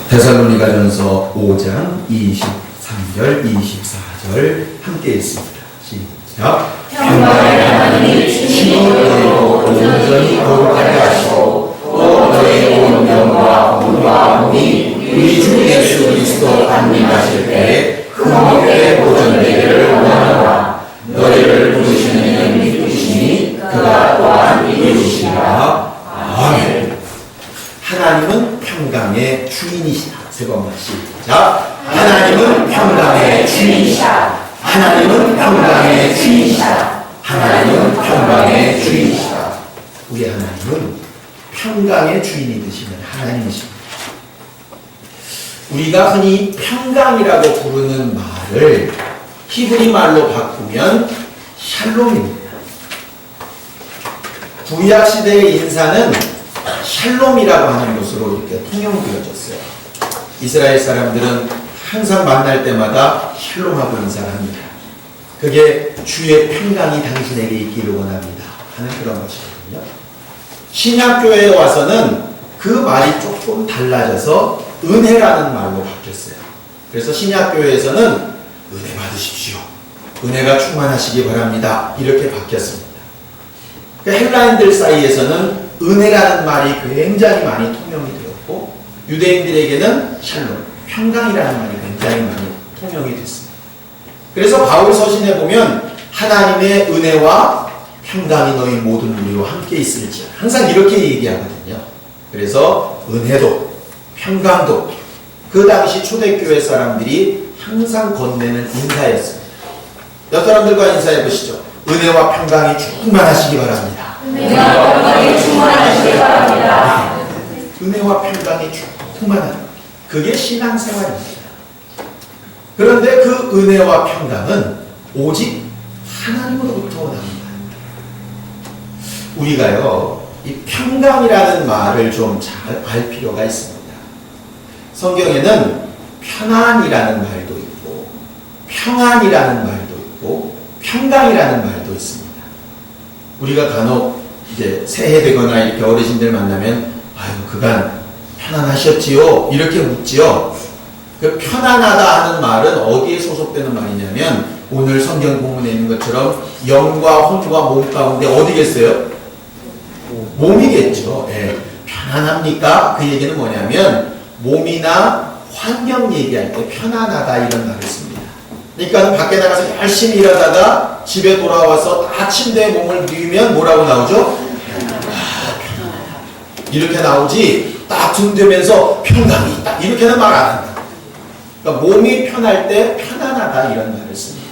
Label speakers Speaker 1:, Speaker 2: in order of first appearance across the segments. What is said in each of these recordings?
Speaker 1: 데살로니가전서 5장 23절 24절 함께 읽습니다. 시작.
Speaker 2: 평강의 하나님이 주님을 너희로 온전히 거룩하게 하시고 또 너희의 온 영과 몸과 몸이 우리 주 예수 그리스도 안림하실 때에 흠없게 보존되기를 원하노라. 너희를 부르시는 이는 믿으시니 그가 또한 이루시리라. 아멘.
Speaker 1: 하나님은 평강의 주인이시다. 세 번만 시작. 하나님은 평강의 주인이시다. 하나님은 평강의 주인이시다. 하나님은 평강의 주인이시다. 우리 하나님은 평강의 주인이 되시는 하나님이십니다. 우리가 흔히 평강이라고 부르는 말을 히브리 말로 바꾸면 샬롬입니다. 구약 시대의 인사는 샬롬이라고 하는 것으로 이렇게 통용되어졌어요. 이스라엘 사람들은 항상 만날 때마다 샬롬하고 인사를 합니다. 그게 주의 평강이 당신에게 있기를 원합니다 하는 그런 것이거든요. 신약교회에 와서는 그 말이 조금 달라져서 은혜라는 말로 바뀌었어요. 그래서 신약교회에서는 은혜 받으십시오, 은혜가 충만하시기 바랍니다 이렇게 바뀌었습니다. 헬라인들 사이에서는 은혜라는 말이 굉장히 많이 통용이 되었고, 유대인들에게는 샬롬, 평강이라는 말이 굉장히 많이 통용이 됐습니다. 그래서 바울 서신에 보면 하나님의 은혜와 평강이 너희 모든 우리로 함께 있을지어다 항상 이렇게 얘기하거든요. 그래서 은혜도 평강도 그 당시 초대교회 사람들이 항상 건네는 인사였습니다. 몇 사람들과 인사해 보시죠. 은혜와 평강이 충만하시기 바랍니다.
Speaker 2: 은혜와 평강이 충만하시기 바랍니다.
Speaker 1: 은혜와 평강이 충만한 그게 신앙생활입니다. 그런데 그 은혜와 평강은 오직 하나님으로부터 납니다. 우리가요, 이 평강이라는 말을 좀 잘 알 필요가 있습니다. 성경에는 편안이라는 말도 있고, 평안이라는 말도 있고, 평강이라는 말도 있습니다. 우리가 간혹 이제 새해 되거나 이렇게 어르신들 만나면, 아유, 그간 편안하셨지요? 이렇게 묻지요. 그 편안하다 하는 말은 어디에 소속되는 말이냐면, 오늘 성경 본문에 있는 것처럼 영과 혼과 몸 가운데 어디겠어요? 몸이겠죠. 예. 편안합니까? 그 얘기는 뭐냐면 몸이나 환경 얘기할 때 편안하다 이런 말을 씁니다. 그러니까 밖에 나가서 열심히 일하다가 집에 돌아와서 다 침대에 몸을 누우면 뭐라고 나오죠? 편안하다. 이렇게 나오지 딱 등대면서 평강이 있다 이렇게는 말 안 한다. 그러니까 몸이 편할 때 편안하다 이런 말을 씁니다.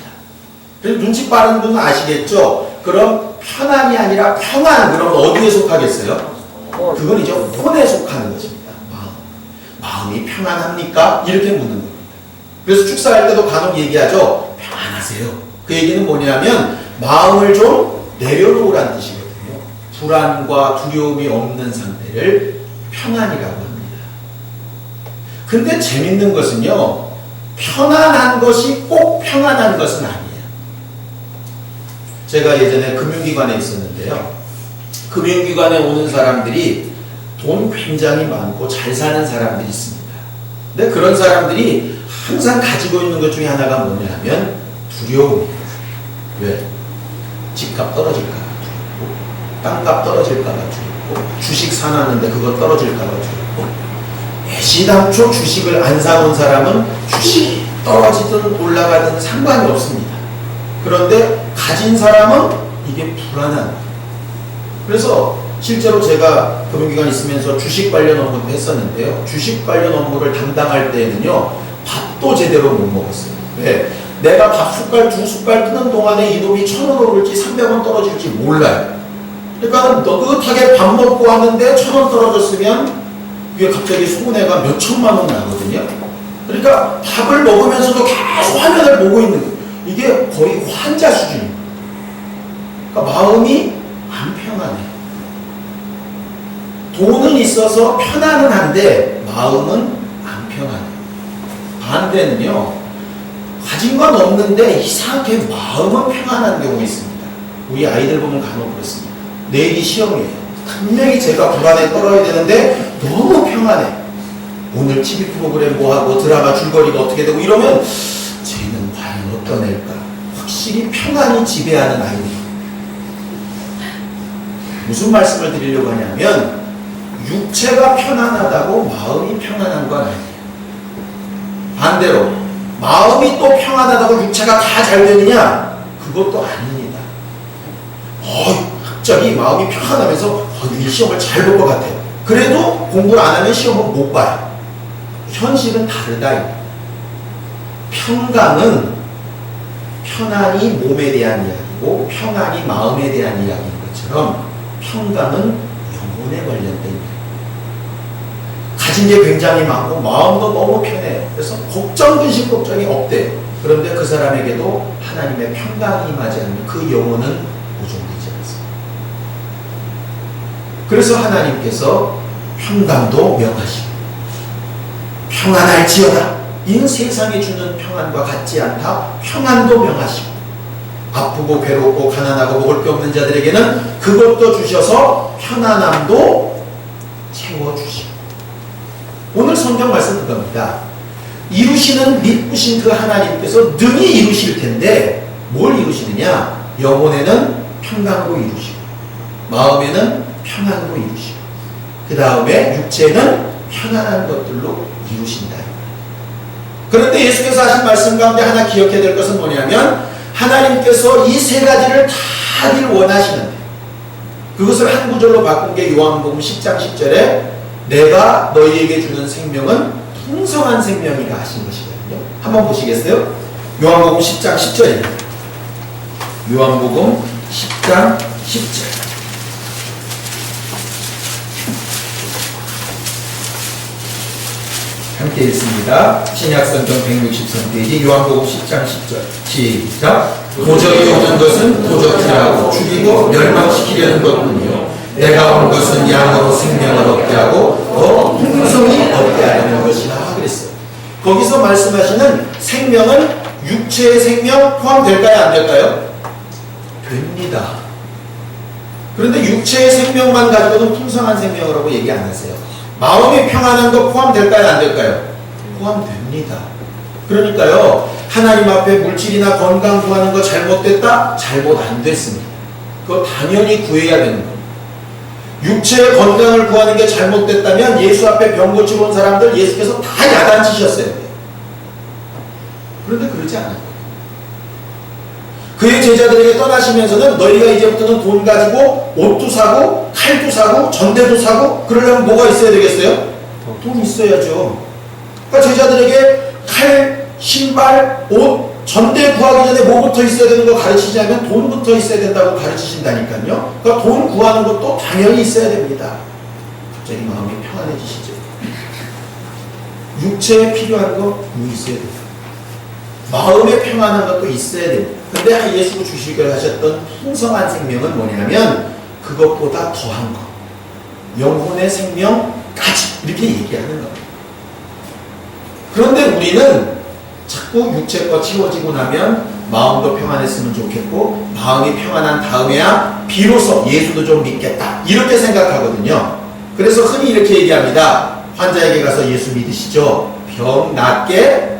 Speaker 1: 그래서 눈치 빠른 분은 아시겠죠? 그럼 편안이 아니라 평안, 그러면 어디에 속하겠어요? 그건 이제 혼에 속하는 것입니다. 마음이 평안합니까? 이렇게 묻는 겁니다. 그래서 축사할 때도 간혹 얘기하죠. 평안하세요. 그 얘기는 뭐냐면 마음을 좀 내려놓으라는 뜻이거든요. 불안과 두려움이 없는 상태를 평안이라고 합니다. 근데 재밌는 것은요, 편안한 것이 꼭 평안한 것은 아니에요. 제가 예전에 금융기관에 있었는데요. 금융기관에 오는 사람들이 돈 굉장히 많고 잘 사는 사람들이 있습니다. 근데 그런 사람들이 항상 가지고 있는 것 중에 하나가 뭐냐면 두려움이에요. 왜? 집값 떨어질까 봐 두렵고, 땅값 떨어질까 봐 두렵고, 주식 사놨는데 그거 떨어질까 봐 두렵고, 애시당초 주식을 안 사놓은 사람은 주식이 떨어지든 올라가든 상관이 없습니다. 그런데 가진 사람은 이게 불안한. 그래서 실제로 제가 금융기관에 있으면서 주식 관련 업무도 했었는데요. 주식 관련 업무를 담당할 때에는요, 밥도 제대로 못 먹었어요. 왜? 내가 밥 숟갈, 두 숟갈 뜨는 동안에 이놈이 1,000원 오를지 300원 떨어질지 몰라요. 그러니까 너긋하게 밥 먹고 하는데 1,000원 떨어졌으면 이게 갑자기 손해가 몇 천만 원 나거든요. 그러니까 밥을 먹으면서도 계속 화면을 보고 있는 거예요. 이게 거의 환자 수준입니다. 그러니까 마음이 안 편안해요. 돈은 있어서 편안은 한데 마음은 안 편안해요. 반대는요, 가진 건 없는데 이상하게 마음은 편안한 경우가 있습니다. 우리 아이들 보면 간혹 그렇습니다. 내일이 시험이에요. 분명히 제가 불안에 떨어야 되는데 너무 평안해. 오늘 TV 프로그램 뭐하고 드라마 줄거리가 어떻게 되고 이러면 쟤는 과연 어떤 애일까? 확실히 평안이 지배하는 아이입니다. 무슨 말씀을 드리려고 하냐면 육체가 편안하다고 마음이 편안한 건 아니에요. 반대로 마음이 또 평안하다고 육체가 다 잘 되느냐? 그것도 아닙니다. 갑자기 마음이 평안하면서 이 시험을 잘 볼 것 같아요. 그래도 공부를 안 하면 시험을 못 봐요. 현실은 다르다. 평강은 편안이 몸에 대한 이야기고 평안이 마음에 대한 이야기인 것처럼 평강은 영혼에 관련된 이야기. 가진 게 굉장히 많고 마음도 너무 편해요. 그래서 걱정, 근심, 걱정이 없대요. 그런데 그 사람에게도 하나님의 평강이 임하지 않으면 그 영혼은 보존되지 않습니다. 그래서 하나님께서 평강도 명하시고 평안할지어다. 이는 세상이 주는 평안과 같지 않다. 평안도 명하시고 아프고 괴롭고 가난하고 먹을 게 없는 자들에게는 그것도 주셔서 편안함도 채워주시고. 오늘 성경 말씀 그겁니다. 이루시는 믿으신 그 하나님께서 능히 이루실 텐데 뭘 이루시느냐? 영혼에는 평강으로 이루시고 마음에는 평안으로 이루시고 그 다음에 육체는 편안한 것들로 이루신다. 그런데 예수께서 하신 말씀 가운데 하나 기억해야 될 것은 뭐냐면 하나님께서 이 세 가지를 다 하길 원하시는데 그것을 한 구절로 바꾼 게 요한복음 10장 10절에 내가 너희에게 주는 생명은 풍성한 생명이라 하신 것이거든요. 한번 보시겠어요? 요한복음 10장 10절입니다. 요한복음 10장 10절. 함께 읽습니다. 신약성경 163페이지 요한복음 10장 10절 시작. 도저히 오는 것은 도적질하고 죽이고 멸망시키려는 것뿐이요 내가 온 것은 양으로 생명을 얻게 하고 더 풍성히 얻게 하려는 것이라 그랬어요. 거기서 말씀하시는 생명은 육체의 생명 포함될까요? 안 될까요? 됩니다. 그런데 육체의 생명만 가지고는 풍성한 생명이라고 얘기 안 하세요. 마음이 평안한 거 포함될까요? 안 될까요? 포함됩니다. 그러니까요, 하나님 앞에 물질이나 건강 구하는 거 잘못됐다? 잘못 안 됐습니다. 그거 당연히 구해야 되는 겁니다. 육체의 건강을 구하는 게 잘못됐다면 예수 앞에 병 고치러 온 사람들 예수께서 다 야단치셨어요. 그런데 그러지 않아요. 그의 제자들에게 떠나시면서는 너희가 이제부터는 돈 가지고 옷도 사고 칼도 사고 전대도 사고 그러려면 뭐가 있어야 되겠어요? 돈 있어야죠. 그러니까 제자들에게 칼, 신발, 옷, 전대 구하기 전에 뭐부터 있어야 되는 거 가르치자면 돈부터 있어야 된다고 가르치신다니까요. 그러니까 돈 구하는 것도 당연히 있어야 됩니다. 갑자기 마음이 평안해지시죠. 육체에 필요한 거 있어야 됩니다. 마음에 평안한 것도 있어야 됩니다. 근데 예수가 주시기로 하셨던 풍성한 생명은 뭐냐면 그것보다 더한 것. 영혼의 생명까지 이렇게 얘기하는 겁니다. 그런데 우리는 자꾸 육체 거 채워지고 나면 마음도 평안했으면 좋겠고 마음이 평안한 다음에야 비로소 예수도 좀 믿겠다 이렇게 생각하거든요. 그래서 흔히 이렇게 얘기합니다. 환자에게 가서 예수 믿으시죠? 병 낫게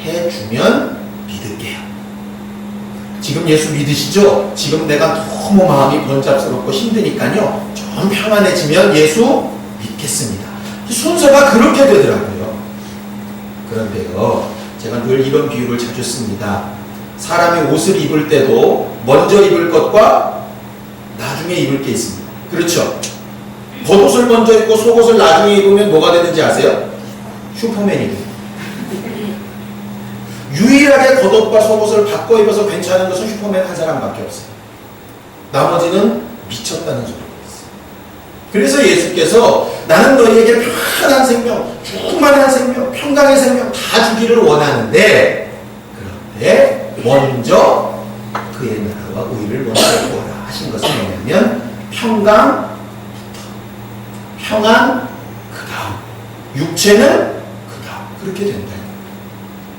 Speaker 1: 해주면 믿을게요. 지금 예수 믿으시죠? 지금 내가 너무 마음이 번잡스럽고 힘드니까요. 좀 평안해지면 예수 믿겠습니다. 순서가 그렇게 되더라고요. 그런데요, 제가 늘 이런 비유를 자주 씁니다. 사람이 옷을 입을 때도 먼저 입을 것과 나중에 입을 게 있습니다. 그렇죠? 겉옷을 먼저 입고 속옷을 나중에 입으면 뭐가 되는지 아세요? 슈퍼맨이 됩니다. 유일하게 겉옷과 속옷을 바꿔 입어서 괜찮은 것은 슈퍼맨 한 사람밖에 없어요. 나머지는 미쳤다는 소리가 있어요. 그래서 예수께서 나는 너희에게 편안한 생명, 충만한 생명, 평강의 생명 다 주기를 원하는데 그런데 먼저 그의 나라와 의를 먼저 구하라 하신 것은 뭐냐면 평강, 평안, 그 다음 육체는 그 다음 그렇게 된다.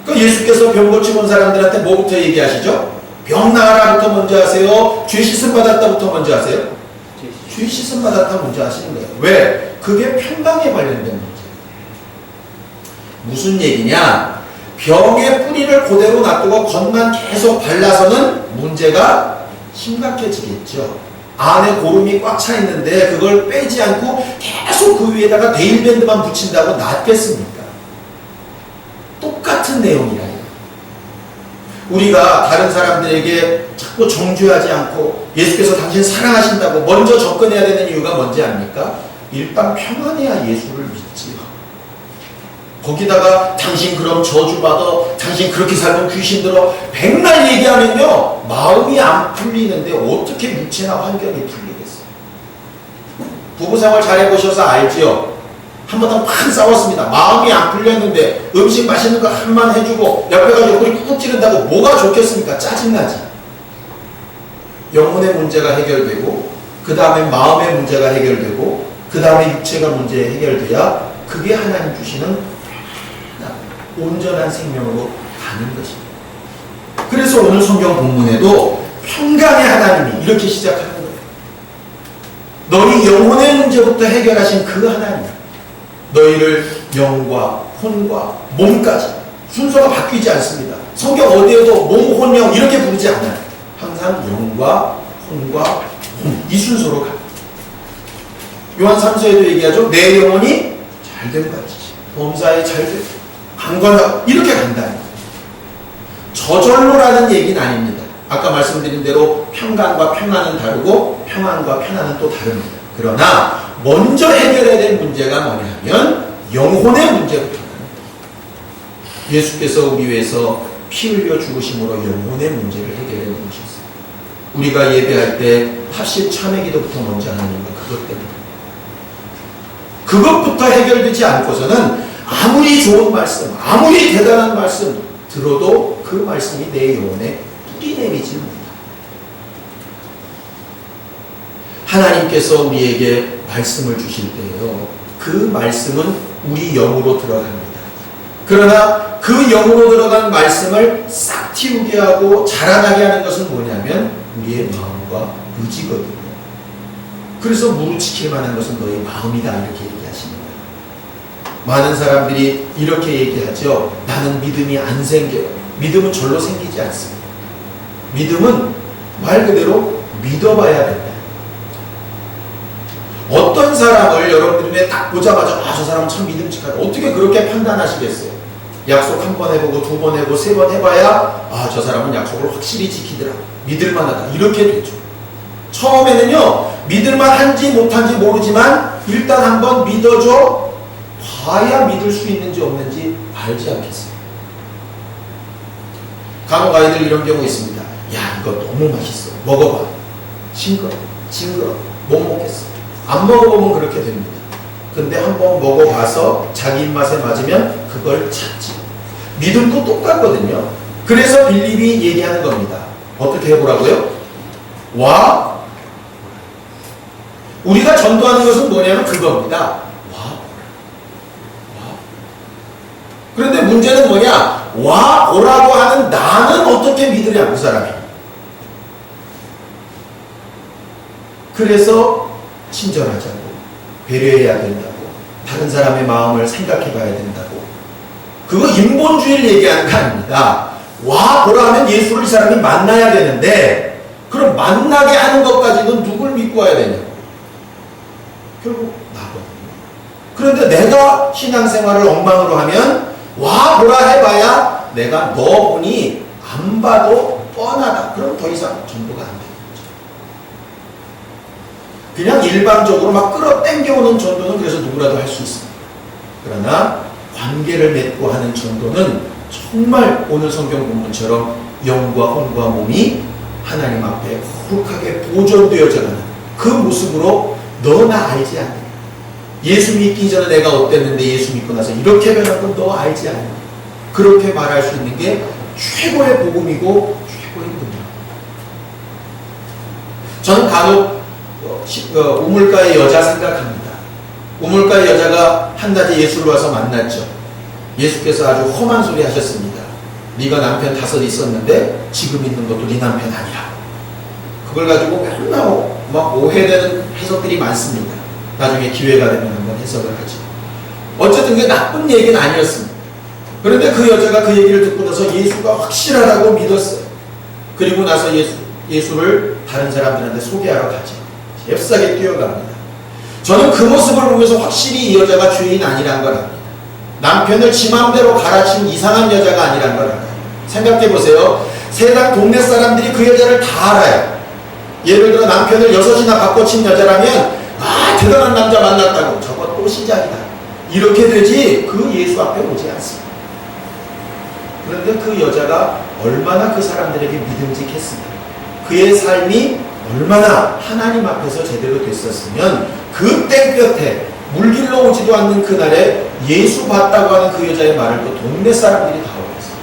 Speaker 1: 그러니까 예수께서 병 고치고 온 사람들한테 뭐부터 얘기하시죠? 병 나아라부터 먼저 하세요? 죄 씻음 받았다부터 먼저 하세요? 죄 씻음 받았다 먼저 하시는 거예요. 왜? 그게 평강에 관련된 문제예요. 무슨 얘기냐? 병의 뿌리를 그대로 놔두고 겉만 계속 발라서는 문제가 심각해지겠죠. 안에 고름이 꽉 차 있는데 그걸 빼지 않고 계속 그 위에다가 네일밴드만 붙인다고 낫겠습니까? 똑같은 내용이라. 우리가 다른 사람들에게 자꾸 정죄하지 않고 예수께서 당신 사랑하신다고 먼저 접근해야 되는 이유가 뭔지 압니까? 일단 평안해야 예수를 믿지요. 거기다가 당신 그럼 저주받아, 당신 그렇게 살면 귀신 들어, 백날 얘기하면요 마음이 안 풀리는데 어떻게 육체나 환경이 풀리겠어요? 부부생활 잘 해보셔서 알지요? 한번더 팍 싸웠습니다. 마음이 안 풀렸는데 음식 맛있는 거 한만 해주고 옆에 가서 옆구리 꾹 찌른다고 뭐가 좋겠습니까? 짜증나지. 영혼의 문제가 해결되고 그 다음에 마음의 문제가 해결되고 그 다음에 육체가 문제 해결돼야 그게 하나님 주시는 온전한 생명으로 가는 것입니다. 그래서 오늘 성경 본문에도 평강의 하나님이 이렇게 시작하는 거예요. 너희 영혼의 문제부터 해결하신 그 하나님, 너희를 영과 혼과 몸까지, 순서가 바뀌지 않습니다. 성경 어디에도 몸, 혼, 영 이렇게 부르지 않아요. 항상 영과 혼과 몸, 이 순서로 갑니다. 요한 3서에도 얘기하죠. 내 영혼이 잘된 것이지, 범사에 잘된, 강건하고 이렇게 간다. 저절로라는 얘기는 아닙니다. 아까 말씀드린 대로 평강과 평안은 다르고 평안과 편안은 또 다릅니다. 그러나 먼저 해결해야 될 문제가 뭐냐면 영혼의 문제부터. 예수께서 우리 위해서 피 흘려 죽으심으로 영혼의 문제를 해결해 놓으셨어요. 우리가 예배할 때 합심 참회 기도부터 먼저 하는 이유가 그것 때문에. 그것부터 해결되지 않고서는 아무리 좋은 말씀, 아무리 대단한 말씀 들어도 그 말씀이 내 영혼에 뿌리 내리지 못합니다. 하나님께서 우리에게 말씀을 주실 때요, 그 말씀은 우리 영으로 들어갑니다. 그러나 그 영으로 들어간 말씀을 싹 틔우게 하고 자라나게 하는 것은 뭐냐면 우리의 마음과 의지거든요. 그래서 무릎 지킬 만한 것은 너의 마음이다 이렇게 얘기하시는 거예요. 많은 사람들이 이렇게 얘기하죠. 나는 믿음이 안 생겨요. 믿음은 절로 생기지 않습니다. 믿음은 말 그대로 믿어봐야 된다. 어떤 사람을 여러분들 눈에 딱 보자마자 아, 저 사람은 참 믿음직하다. 어떻게 그렇게 판단하시겠어요? 약속 한 번 해보고 두 번 해보고 세 번 해봐야 아, 저 사람은 약속을 확실히 지키더라. 믿을만하다. 이렇게 되죠. 처음에는요, 믿을만한지 못한지 모르지만 일단 한번 믿어줘 봐야 믿을 수 있는지 없는지 알지 않겠어요? 간혹 아이들 이런 경우 있습니다. 야, 이거 너무 맛있어. 먹어봐. 징그러. 못 먹겠어. 안 먹어보면 그렇게 됩니다. 근데 한번 먹어봐서 자기 입맛에 맞으면 그걸 찾지. 믿음도 똑같거든요. 그래서 빌립이 얘기하는 겁니다. 어떻게 해보라고요? 와. 우리가 전도하는 것은 뭐냐면 그겁니다. 와. 그런데 문제는 뭐냐? 와 보라고 하는 나는 어떻게 믿으랴 그 사람이. 그래서 친절하자고, 배려해야 된다고, 다른 사람의 마음을 생각해 봐야 된다고. 그거 인본주의를 얘기하는 거 아닙니다. 와 보라 하면 예수를 이 사람이 만나야 되는데 그럼 만나게 하는 것까지는 누굴 믿고 와야 되냐고. 결국 나거든요. 그런데 내가 신앙생활을 엉망으로 하면 와 보라 해봐야 내가 너 보니 안 봐도 뻔하다. 그럼 더 이상 전도가 안 돼요. 그냥 일방적으로 막 끌어당겨오는 전도는 그래서 누구라도 할 수 있습니다. 그러나 관계를 맺고 하는 전도는 정말 오늘 성경 본문처럼 영과 혼과 몸이 하나님 앞에 거룩하게 보존되어져 가는 그 모습으로 너 나 알지 않느냐. 예수 믿기 전에 내가 어땠는데 예수 믿고 나서 이렇게 변한 건 너 알지 않느냐. 그렇게 말할 수 있는 게 최고의 복음이고 최고의 은혜입니다. 저는 간혹 우물가의 여자 생각합니다. 우물가의 여자가 한낮에 예수를 와서 만났죠. 예수께서 아주 험한 소리 하셨습니다. 네가 남편 5 있었는데 지금 있는 것도 네 남편 아니야. 그걸 가지고 맨날 막 오해되는 해석들이 많습니다. 나중에 기회가 되면 한번 해석을 하죠. 어쨌든 그게 나쁜 얘기는 아니었습니다. 그런데 그 여자가 그 얘기를 듣고 나서 예수가 확실하다고 믿었어요. 그리고 나서 예수를 다른 사람들한테 소개하러 가죠. 잽싸게 뛰어갑니다. 저는 그 모습을 보면서 확실히 이 여자가 죄인 아니란 걸 압니다. 남편을 지 마음대로 갈아친 이상한 여자가 아니란 걸 알아요. 생각해 보세요. 세상 동네 사람들이 그 여자를 다 알아요. 예를 들어 남편을 6이나 바꿔친 여자라면 아 대단한 남자 만났다고 저거 또 시작이다 이렇게 되지 그 예수 앞에 오지 않습니다. 그런데 그 여자가 얼마나 그 사람들에게 믿음직했습니까? 그의 삶이 얼마나 하나님 앞에서 제대로 됐었으면 그 땡볕에 물길로 오지도 않는 그날에 예수 봤다고 하는 그 여자의 말을 또 동네 사람들이 다 오겠어요.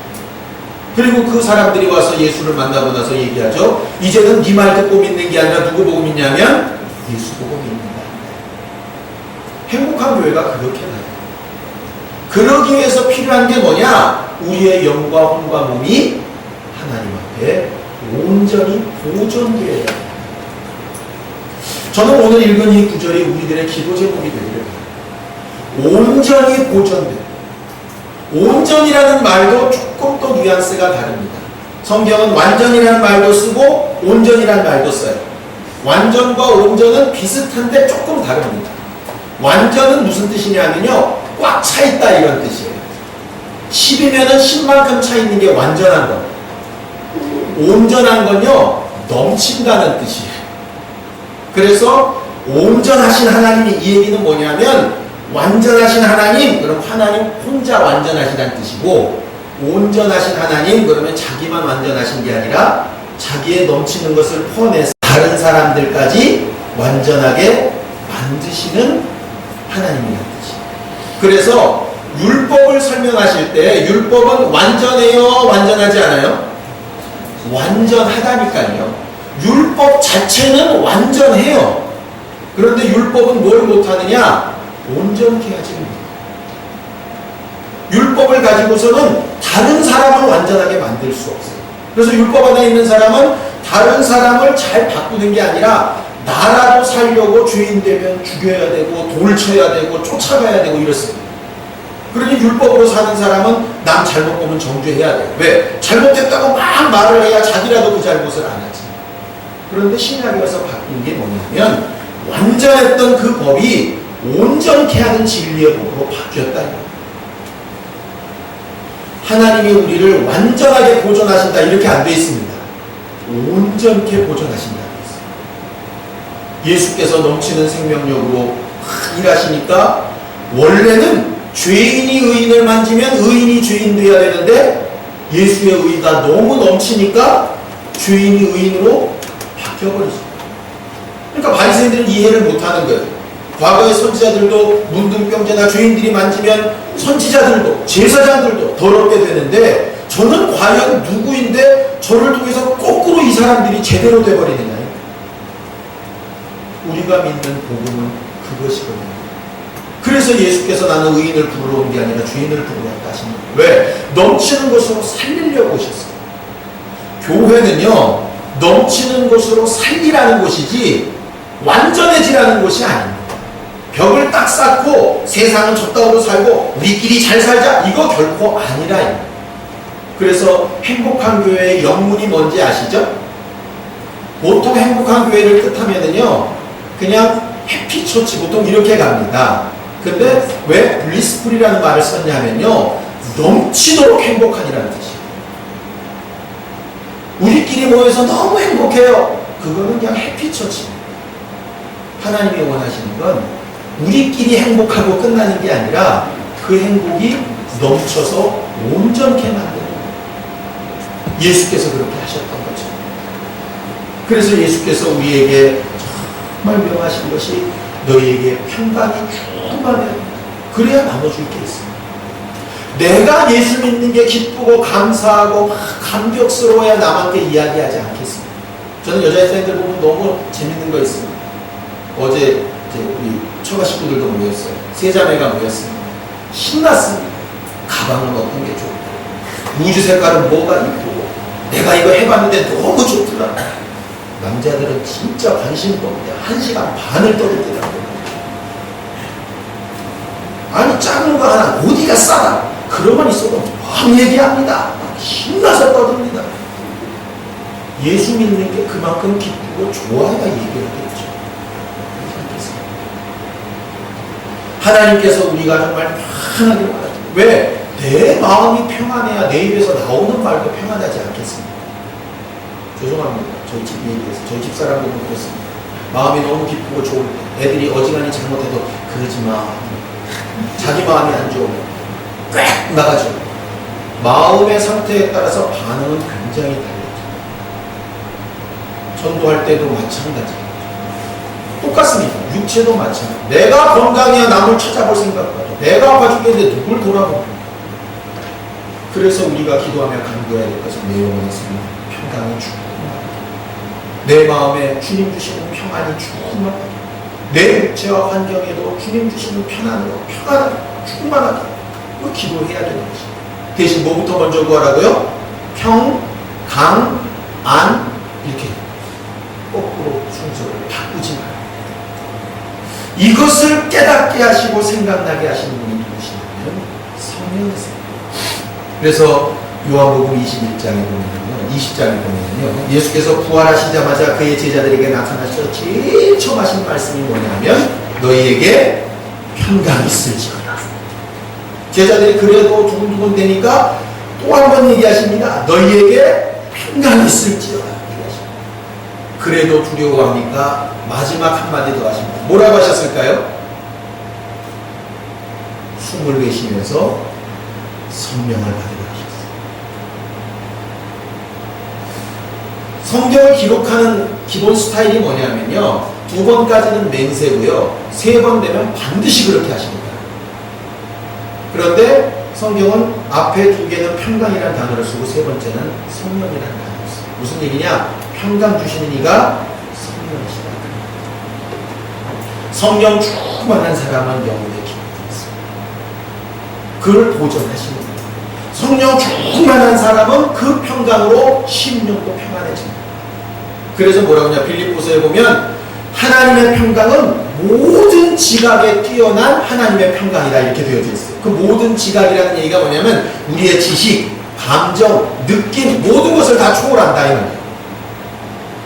Speaker 1: 그리고 그 사람들이 와서 예수를 만나고 나서 얘기하죠. 이제는 네 말 듣고 믿는 게 아니라 누구 보고 믿냐면 예수 보고 믿는다. 행복한 교회가 그렇게 나요. 그러기 위해서 필요한 게 뭐냐? 우리의 영과 혼과 몸이 하나님 앞에 온전히 보존되어야 합니다. 저는 오늘 읽은 이 구절이 우리들의 기도 제목이 되기를 바랍니다. 온전히 보존돼. 온전이라는 말도 조금 더 뉘앙스가 다릅니다. 성경은 완전이라는 말도 쓰고 온전이라는 말도 써요. 완전과 온전은 비슷한데 조금 다릅니다. 완전은 무슨 뜻이냐면요, 꽉 차 있다 이런 뜻이에요. 10이면은 10만큼 차 있는 게 완전한 거. 온전한 건요, 넘친다는 뜻이에요. 그래서 온전하신 하나님이, 이 얘기는 뭐냐면 완전하신 하나님, 그럼 하나님 혼자 완전하시다는 뜻이고, 온전하신 하나님, 그러면 자기만 완전하신 게 아니라 자기의 넘치는 것을 퍼내서 다른 사람들까지 완전하게 만드시는 하나님이라는 뜻이에요. 그래서 율법을 설명하실 때 율법은 완전해요, 완전하지 않아요? 완전하다니까요. 율법 자체는 완전해요. 그런데 율법은 뭘 못하느냐? 온전케 하지 못해요. 율법을 가지고서는 다른 사람을 완전하게 만들 수 없어요. 그래서 율법 안에 있는 사람은 다른 사람을 잘 바꾸는 게 아니라 나라도 살려고 죄인 되면 죽여야 되고 돌 쳐야 되고 쫓아가야 되고 이렇습니다. 그러니 율법으로 사는 사람은 남 잘못 보면 정죄해야 돼요. 왜? 잘못했다고 막 말을 해야 자기라도 그 잘못을 안 하지. 그런데 신약에 와서 바뀐 게 뭐냐면 완전했던 그 법이 온전케 하는 진리의 법으로 바뀌었다. 하나님이 우리를 완전하게 보존하신다 이렇게 안 돼 있습니다. 온전케 보존하신다. 예수께서 넘치는 생명력으로 일하시니까 원래는 죄인이 의인을 만지면 의인이 죄인 돼야 되는데 예수의 의가 너무 넘치니까 죄인이 의인으로 바뀌어버리죠. 그러니까 바리새인들은 이해를 못하는 거예요. 과거의 선지자들도 문둥병자나 죄인들이 만지면 선지자들도 제사장들도 더럽게 되는데 저는 과연 누구인데 저를 통해서 거꾸로 이 사람들이 제대로 돼버리느냐. 우리가 믿는 복음은 그것이거든요. 그래서 예수께서 나는 의인을 부르러 온 게 아니라 죄인을 부르러 왔다 하십니다. 왜? 넘치는 것으로 살리려고 오셨어요. 교회는요, 넘치는 것으로 살리라는 곳이지 완전해지라는 곳이 아닙니다. 벽을 딱 쌓고 세상은 저 따로 살고 우리끼리 잘 살자, 이거 결코 아니라. 그래서 행복한 교회의 영문이 뭔지 아시죠? 보통 행복한 교회를 뜻하면은요, 그냥 해피처치 보통 이렇게 갑니다. 근데 왜 블리스풀이라는 말을 썼냐면요, 넘치도록 행복한이라는 뜻이에요. 우리끼리 모여서 너무 행복해요. 그거는 그냥 해피처치입니다. 하나님이 원하시는 건 우리끼리 행복하고 끝나는 게 아니라 그 행복이 넘쳐서 온전케 만드는 거예요. 예수께서 그렇게 하셨던 거죠. 그래서 예수께서 우리에게 정말 명하신 것이 너희에게 평강이 충만해. 그래야 나눠줄 게 있습니다. 내가 예수 믿는 게 기쁘고 감사하고 막 감격스러워야 남한테 이야기하지 않겠습니다. 저는 여자애들 보면 너무 재밌는 거 있습니다. 어제 이제 우리 처가 식구들도 모였어요. 세 자매가 모였습니다. 신났습니다. 가방은 어떤 게 좋고, 우주 색깔은 뭐가 이쁘고, 내가 이거 해봤는데 너무 좋더라. 남자들은 진짜 관심도 없는데 1시간 반을 떠들더라고요. 아니 작은 거 하나 어디가 싸다. 그러만 있어도 얘기합니다. 막 신나서 떠듭니다. 예수 믿는 게 그만큼 기쁘고 좋아야 얘기하겠죠. 하나님께서 우리가 정말 편하게 말하죠. 왜? 내 마음이 평안해야 내 입에서 나오는 말도 평안하지 않겠습니까? 죄송합니다. 저희 집 얘기해서 저희 집 사람들은 그렇습니다. 마음이 너무 기쁘고 좋을 때 애들이 어지간히 잘못해도 그러지 마. 자기 마음이 안 좋으면 꽥 나가죠. 마음의 상태에 따라서 반응은 굉장히 달라요. 전도할 때도 마찬가지예요. 똑같습니다. 육체도 마찬가지예요. 내가 건강해야 남을 찾아볼 생각하죠. 내가 아파 죽겠는데 누굴 돌아보고. 그래서 우리가 기도하며 간구해야 될 것은 내 영혼의 생명, 평강이 충만하다. 내 마음에 주님 주시는 평안이 충만하다. 내 육체와 환경에도 주님 주시는 편안으로 평안하다. 충만하다. 그 기도해야 되는 것입니다. 대신 뭐부터 먼저 구하라고요? 평, 강, 안 이렇게 거꾸로 순서를 바꾸지 말아요. 이것을 깨닫게 하시고 생각나게 하시는 분이 누구시냐면 성령이세요. 그래서 요한복음 21장에 보면요, 20장에 보면요, 예수께서 부활하시자마자 그의 제자들에게 나타나셔서 제일 처음 하신 말씀이 뭐냐면 너희에게 평강이 있을지어다. 제자들이 그래도 두근두근 되니까 또 한 번 얘기하십니다. 너희에게 평강이 있을지어다. 그래도 두려워합니까? 마지막 한마디 더 하십니다. 뭐라고 하셨을까요? 숨을 내쉬면서 성령을 받으라 하셨어요. 성경을 기록하는 기본 스타일이 뭐냐면요, 2번까지는 맹세고요, 3번 되면 반드시 그렇게 하십니다. 그런데 성경은 앞에 2개는 평강이라는 단어를 쓰고 3번째는 성령이라는 단어를 써요. 무슨 얘기냐? 평강 주시는 이가 성령이시다. 성령 충만한 사람은 영혼의 기쁨이 있습니다. 그를 보존하시는 거예요. 성령 충만한 사람은 그 평강으로 심령도 평안해집니다. 그래서 뭐라고 하냐? 빌립보서에 보면 하나님의 평강은 모든 지각에 뛰어난 하나님의 평강이다 이렇게 되어져 있어요. 그 모든 지각이라는 얘기가 뭐냐면 우리의 지식, 감정, 느낌 모든 것을 다 초월한다 이 말이에요.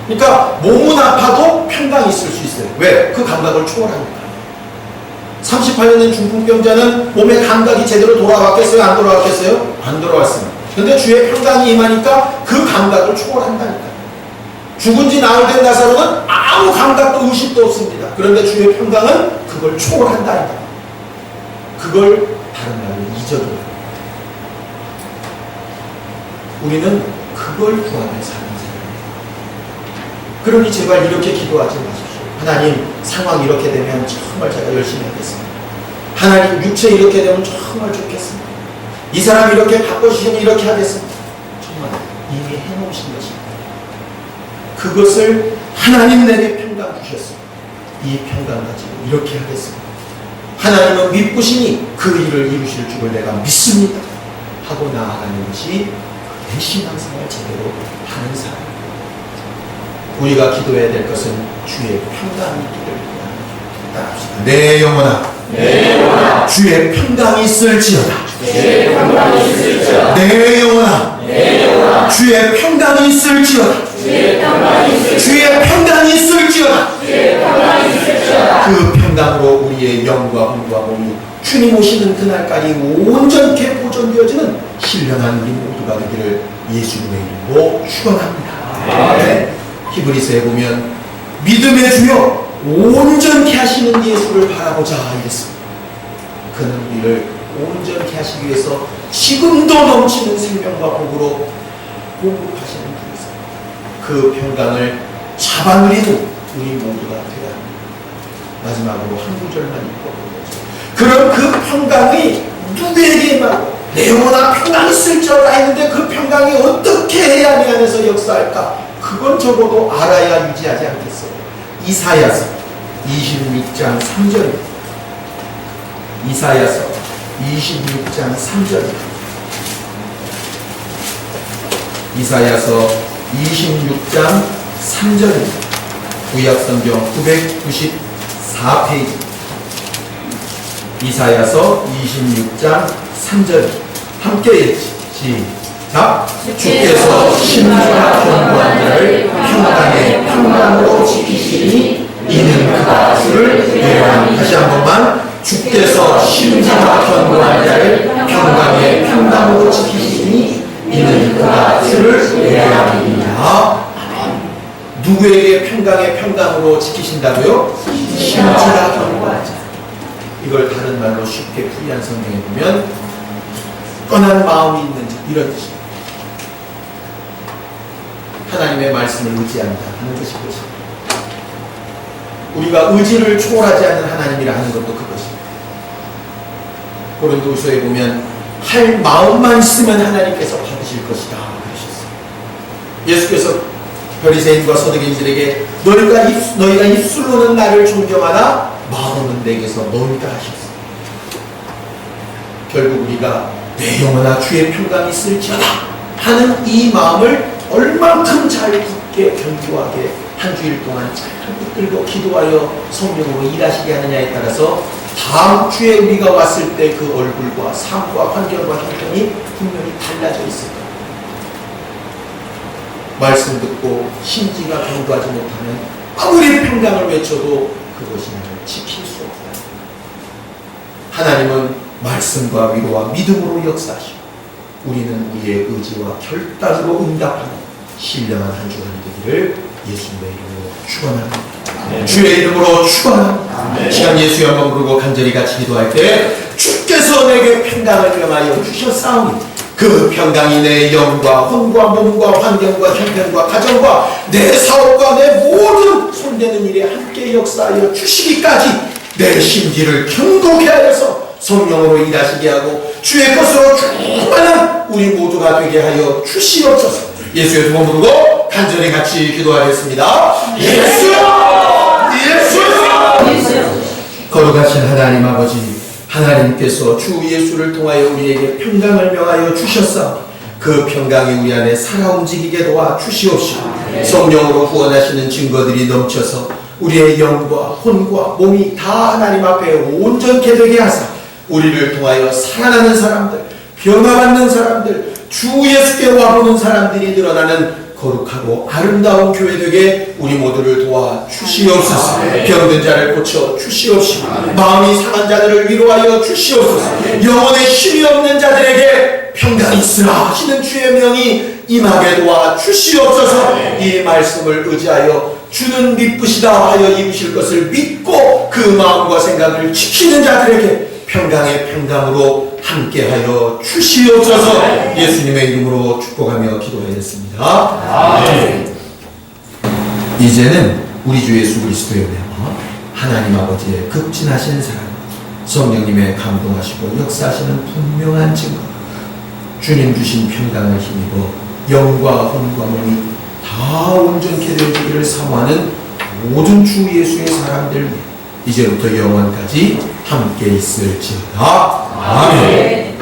Speaker 1: 그러니까 몸은 아파도 평강이 있을 수 있어요. 왜? 그 감각을 초월하니까. 38년 된 중풍병자는 몸의 감각이 제대로 돌아왔겠어요? 안 돌아왔겠어요? 안 돌아왔습니다. 근데 주의 평강이 임하니까 그 감각을 초월한다니까. 죽은 지 나흘 된 나사로는 아무 감각도 의식도 없습니다. 그런데 주의 평강은 그걸 초월한다니까. 그걸 다른 말로 이적이에요. 우리는 그걸 구하며 사는 그러니 제발 이렇게 기도하지 마십시오. 하나님, 상황 이렇게 되면 정말 제가 열심히 하겠습니다. 하나님, 육체 이렇게 되면 정말 좋겠습니다. 이 사람 이렇게 바꿔주시면 이렇게 하겠습니다. 정말 이미 해놓으신 것입니다. 그것을 하나님 내게 평강 주셨습니다. 이 평강 가지고 이렇게 하겠습니다. 하나님은 믿으시니 그 일을 이루실 줄을 내가 믿습니다. 하고 나아가는 것이 내 신앙생활 제대로 하는 사람입니다. 우리가 기도해야 될 것은 주의 평강이 있기를 따라합시다. 내 영혼아, 주의 평강이 있을지어다. 내 영혼아, 주의 평강이 있을지어다. 주의 평강이 있을지어다. 그 평강으로 우리의 영과魂과 몸이 주님 오시는 그날까지 온전케 보존되어지는 신령한 우리 모두가 되기를 예수님의 이름으로 축원합니다. 히브리서에 보면 믿음의 주여 온전케 하시는 예수를 바라보자 이랬습니다. 그는 우리를 온전케 하시기 위해서 지금도 넘치는 생명과 복으로 공급하시는 분이세요. 그 평강을 잡아누리는 우리 모두가 되어야 합니다. 마지막으로 한 구절만 읽어보죠. 그럼 그 평강이 누구에게 임하고 내 영혼아 평강이 있을지어다 했는데 그 평강이 어떻게 해야 내 안에서 역사할까? 그건 적어도 알아야 유지하지 않겠어요. 이사야서 26장 3절입니다. 이사야서 26장 3절입니다. 이사야서 26장 3절입니다. 구약성경 994페이지 이사야서 26장 3절 함께 읽지 시작. 주께서 심지가 견고한 자를 평강에 평강으로 지키시니 이는 그가 주를 예배하니. 다시 한 번만. 주께서 심지가 견고한 자를 평강에 평강으로 지키시니 이는 그가 주를 예배함이니라. 누구에게 평강에 평강으로 지키신다고요? 심지가 견고한 자. 이걸 다른 말로 쉽게 풀이한 성경에 보면 뻔한 마음이 있는 자, 이런 뜻입니다. 하나님의 말씀을 의지한다 하는 것이 그것입니다. 우리가 의지를 초월하지 않는 하나님이라 하는 것도 그것입니다. 고린도후서에 보면 할 마음만 있으면 하나님께서 받으실 것이다 그러셨어요. 예수께서 바리새인과 서두개인들에게 너희가 입술로는 나를 존경하나 마음은 내게서 멀다 하셨어요. 결국 우리가 내 영혼아 주의 평강이 있을지어다 하는 이 마음을 얼만큼 잘 굳게 견고하게 한 주일 동안 잘 붙들고 기도하여 성령으로 일하시게 하느냐에 따라서 다음 주에 우리가 왔을 때 그 얼굴과 삶과 환경과 형편이 분명히 달라져 있을 거예요. 말씀 듣고 심지가 견고하지 못하면 아무리 평강을 외쳐도 그것이 나를 지킬 수 없다. 하나님은 말씀과 위로와 믿음으로 역사하시고 우리는 우리의 의지와 결단으로 응답하는 신령한 한 주간이 되기를 예수님의 이름으로 축원합니다. 주의 이름으로 축원합니다. 시간 예수의 한번 부르고 간절히 같이 기도할 때 주께서 내게 평강을 명하여 주셨사오니 그 평강이 내 영과 혼과 몸과 환경과 형편과 가정과 내 사업과 내 모든 손대는 일에 함께 역사하여 주시기까지 내 심지를 견고케 하여서 성령으로 일하시게 하고 주의 것으로 충만한 우리 모두가 되게 하여 주시옵소서. 예수의 두 번 부르고 간절히 같이 기도하겠습니다. 예수여! 예수여! 거룩하신 하나님 아버지, 하나님께서 주 예수를 통하여 우리에게 평강을 명하여 주셨사오니 그 평강이 우리 안에 살아 움직이게 도와 주시옵시고 성령으로 구원하시는 증거들이 넘쳐서 우리의 영과 혼과 몸이 다 하나님 앞에 온전케 되게 하사 우리를 통하여 살아나는 사람들, 변화받는 사람들, 주 예수께 와보는 사람들이 늘어나는 거룩하고 아름다운 교회 되게 우리 모두를 도와 주시옵소서. 병든 자를 고쳐 주시옵시고 마음이 상한 자들을 위로하여 주시옵소서. 영혼에 힘이 없는 자들에게 평강이 있으라 하시는 주의 명이 임하게 도와 주시옵소서. 이 말씀을 의지하여 주는 미쁘시다 하여 입으실 것을 믿고 그 마음과 생각을 지키는 자들에게 평강의 평강으로 함께하여 주시옵소서. 예수님의 이름으로 축복하며 기도하였습니다. 아멘. 이제는 우리 주 예수 그리스도의 은혜와 하나님 아버지의 극진하신 사랑, 성령님의 감동하시고 역사하시는 분명한 증거, 주님 주신 평강을 힘입어 영과 혼과 몸이 다 온전케 되기를 사모하는 모든 주 예수의 사람들 이제부터 영원까지 함께 있을지어다. 아멘.